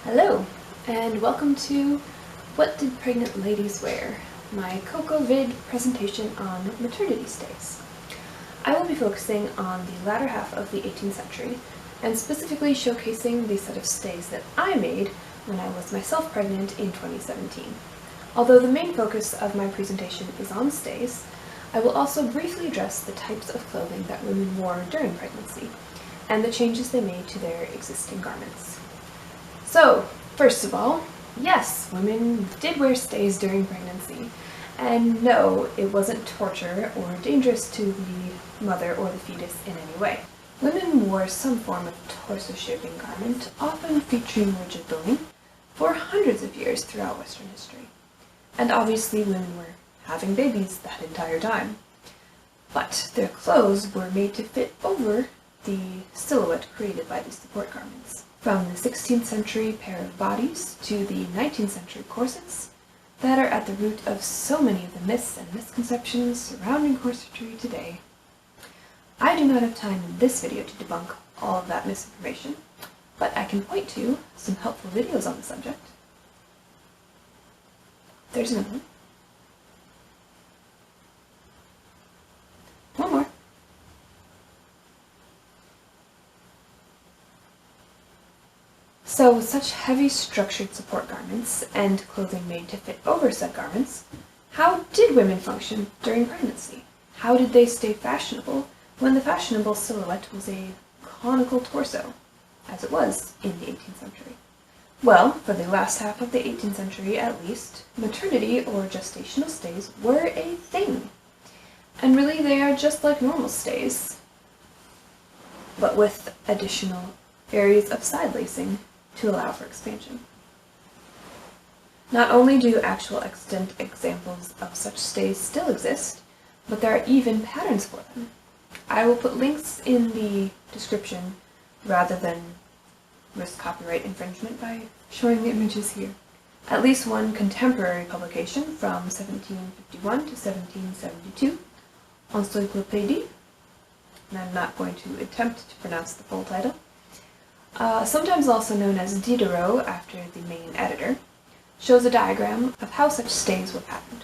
Hello, and welcome to What Did Pregnant Ladies Wear? My CoCoVid presentation on maternity stays. I will be focusing on the latter half of the 18th century, and specifically showcasing the set of stays that I made when I was myself pregnant in 2017. Although the main focus of my presentation is on stays, I will also briefly address the types of clothing that women wore during pregnancy, and the changes they made to their existing garments. So, first of all, yes, women did wear stays during pregnancy, and no, it wasn't torture or dangerous to the mother or the fetus in any way. Women wore some form of torso-shaping garment, often featuring rigid boning, for hundreds of years throughout Western history. And obviously women were having babies that entire time. But their clothes were made to fit over the silhouette created by these support garments. From the 16th century pair of bodies to the 19th century corsets that are at the root of so many of the myths and misconceptions surrounding corsetry today. I do not have time in this video to debunk all of that misinformation, but I can point to some helpful videos on the subject. There's another one. One more. So, with such heavy structured support garments and clothing made to fit over said garments, how did women function during pregnancy? How did they stay fashionable when the fashionable silhouette was a conical torso, as it was in the 18th century? Well, for the last half of the 18th century at least, maternity or gestational stays were a thing. And really they are just like normal stays, but with additional areas of side lacing to allow for expansion. Not only do actual extant examples of such stays still exist, but there are even patterns for them. I will put links in the description rather than risk copyright infringement by showing the images here. At least one contemporary publication from 1751 to 1772 on Soy Club, and I'm not going to attempt to pronounce the full title, sometimes also known as Diderot after the main editor, shows a diagram of how such stays were patterned.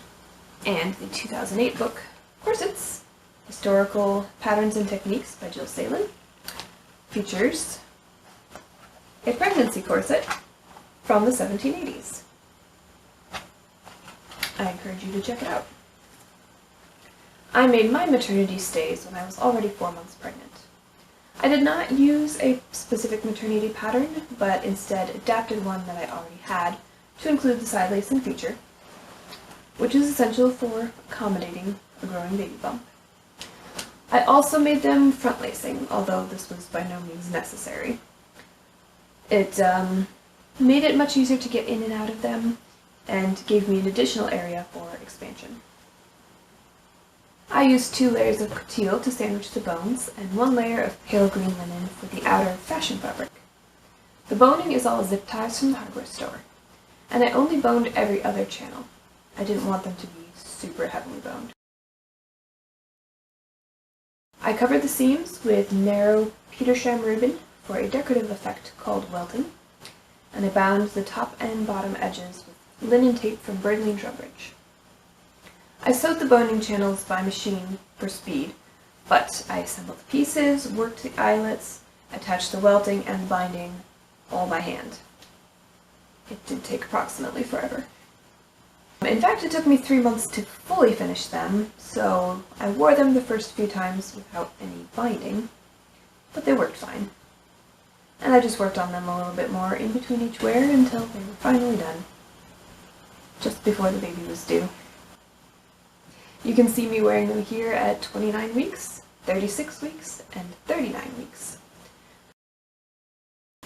And the 2008 book, Corsets, Historical Patterns and Techniques by Jill Salin, features a pregnancy corset from the 1780s. I encourage you to check it out. I made my maternity stays when I was already 4 months pregnant. I did not use a specific maternity pattern, but instead adapted one that I already had to include the side lacing feature, which is essential for accommodating a growing baby bump. I also made them front lacing, although this was by no means necessary. It made it much easier to get in and out of them, and gave me an additional area for expansion. I used 2 layers of coutil to sandwich the bones, and 1 layer of pale green linen for the outer fashion fabric. The boning is all zip ties from the hardware store, and I only boned every other channel. I didn't want them to be super heavily boned. I covered the seams with narrow Petersham ribbon for a decorative effect called welting, and I bound the top and bottom edges with linen tape from Burnley and Trowbridge. I sewed the boning channels by machine for speed, but I assembled the pieces, worked the eyelets, attached the welting and the binding all by hand. It did take approximately forever. In fact, it took me 3 months to fully finish them, so I wore them the first few times without any binding, but they worked fine. And I just worked on them a little bit more in between each wear until they were finally done, just before the baby was due. You can see me wearing them here at 29 weeks, 36 weeks, and 39 weeks.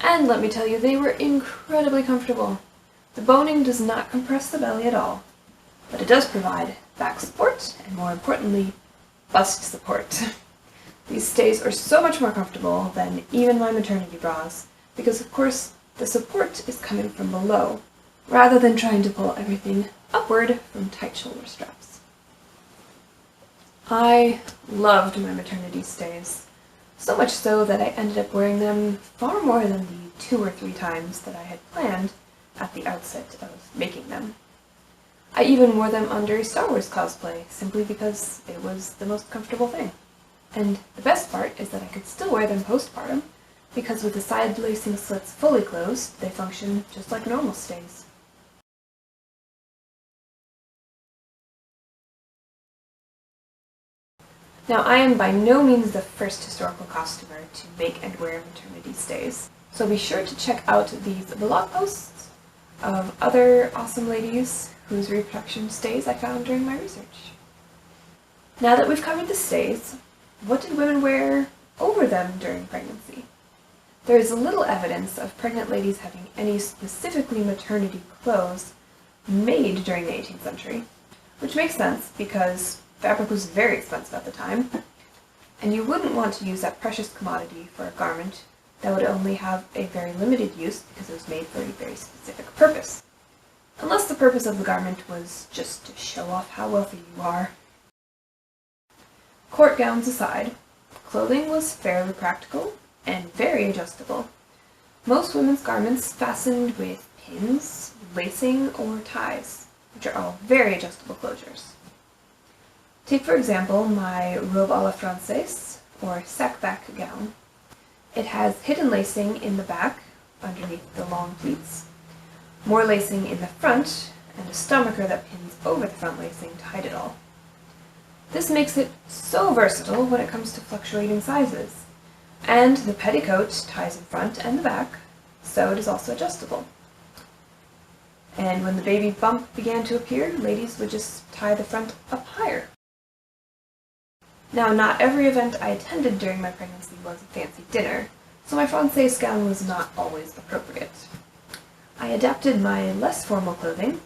And let me tell you, they were incredibly comfortable. The boning does not compress the belly at all, but it does provide back support, and more importantly, bust support. These stays are so much more comfortable than even my maternity bras, because of course the support is coming from below, rather than trying to pull everything upward from tight shoulder straps. I loved my maternity stays, so much so that I ended up wearing them far more than the 2 or 3 times that I had planned at the outset of making them. I even wore them under Star Wars cosplay, simply because it was the most comfortable thing. And the best part is that I could still wear them postpartum, because with the side lacing slits fully closed, they function just like normal stays. Now, I am by no means the first historical costumer to make and wear maternity stays, so be sure to check out these blog posts of other awesome ladies whose reproduction stays I found during my research. Now that we've covered the stays, what did women wear over them during pregnancy? There is little evidence of pregnant ladies having any specifically maternity clothes made during the 18th century, which makes sense because fabric was very expensive at the time, and you wouldn't want to use that precious commodity for a garment that would only have a very limited use because it was made for a very specific purpose. Unless the purpose of the garment was just to show off how wealthy you are. Court gowns aside, clothing was fairly practical and very adjustable. Most women's garments fastened with pins, lacing, or ties, which are all very adjustable closures. Take for example my robe à la française, or sack-back gown. It has hidden lacing in the back, underneath the long pleats, more lacing in the front, and a stomacher that pins over the front lacing to hide it all. This makes it so versatile when it comes to fluctuating sizes. And the petticoat ties in front and the back, so it is also adjustable. And when the baby bump began to appear, ladies would just tie the front up higher. Now, not every event I attended during my pregnancy was a fancy dinner, so my Française gown was not always appropriate. I adapted my less formal clothing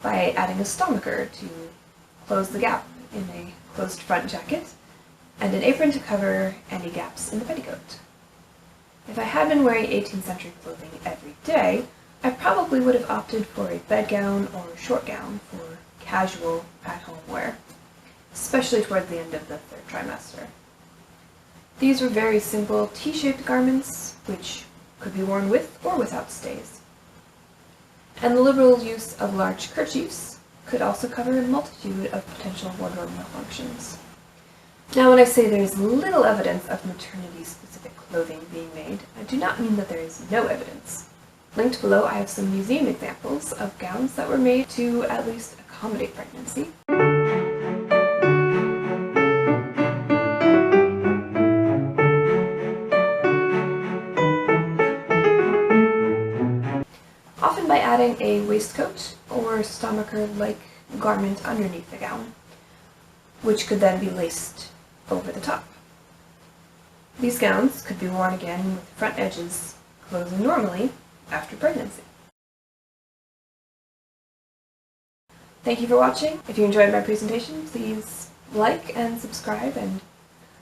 by adding a stomacher to close the gap in a closed front jacket, and an apron to cover any gaps in the petticoat. If I had been wearing 18th century clothing every day, I probably would have opted for a bedgown or a short gown for casual at-home wear, especially toward the end of the 3rd trimester. These were very simple T-shaped garments, which could be worn with or without stays. And the liberal use of large kerchiefs could also cover a multitude of potential wardrobe malfunctions. Now, when I say there is little evidence of maternity-specific clothing being made, I do not mean that there is no evidence. Linked below, I have some museum examples of gowns that were made to at least accommodate pregnancy. Often by adding a waistcoat or stomacher-like garment underneath the gown, which could then be laced over the top. These gowns could be worn again with the front edges closing normally after pregnancy. Thank you for watching. If you enjoyed my presentation, please like and subscribe and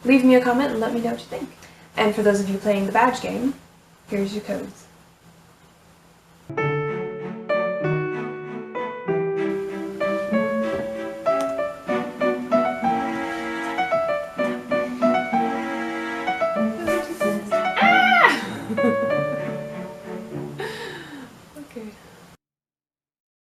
leave me a comment and let me know what you think. And for those of you playing the badge game, here's your codes.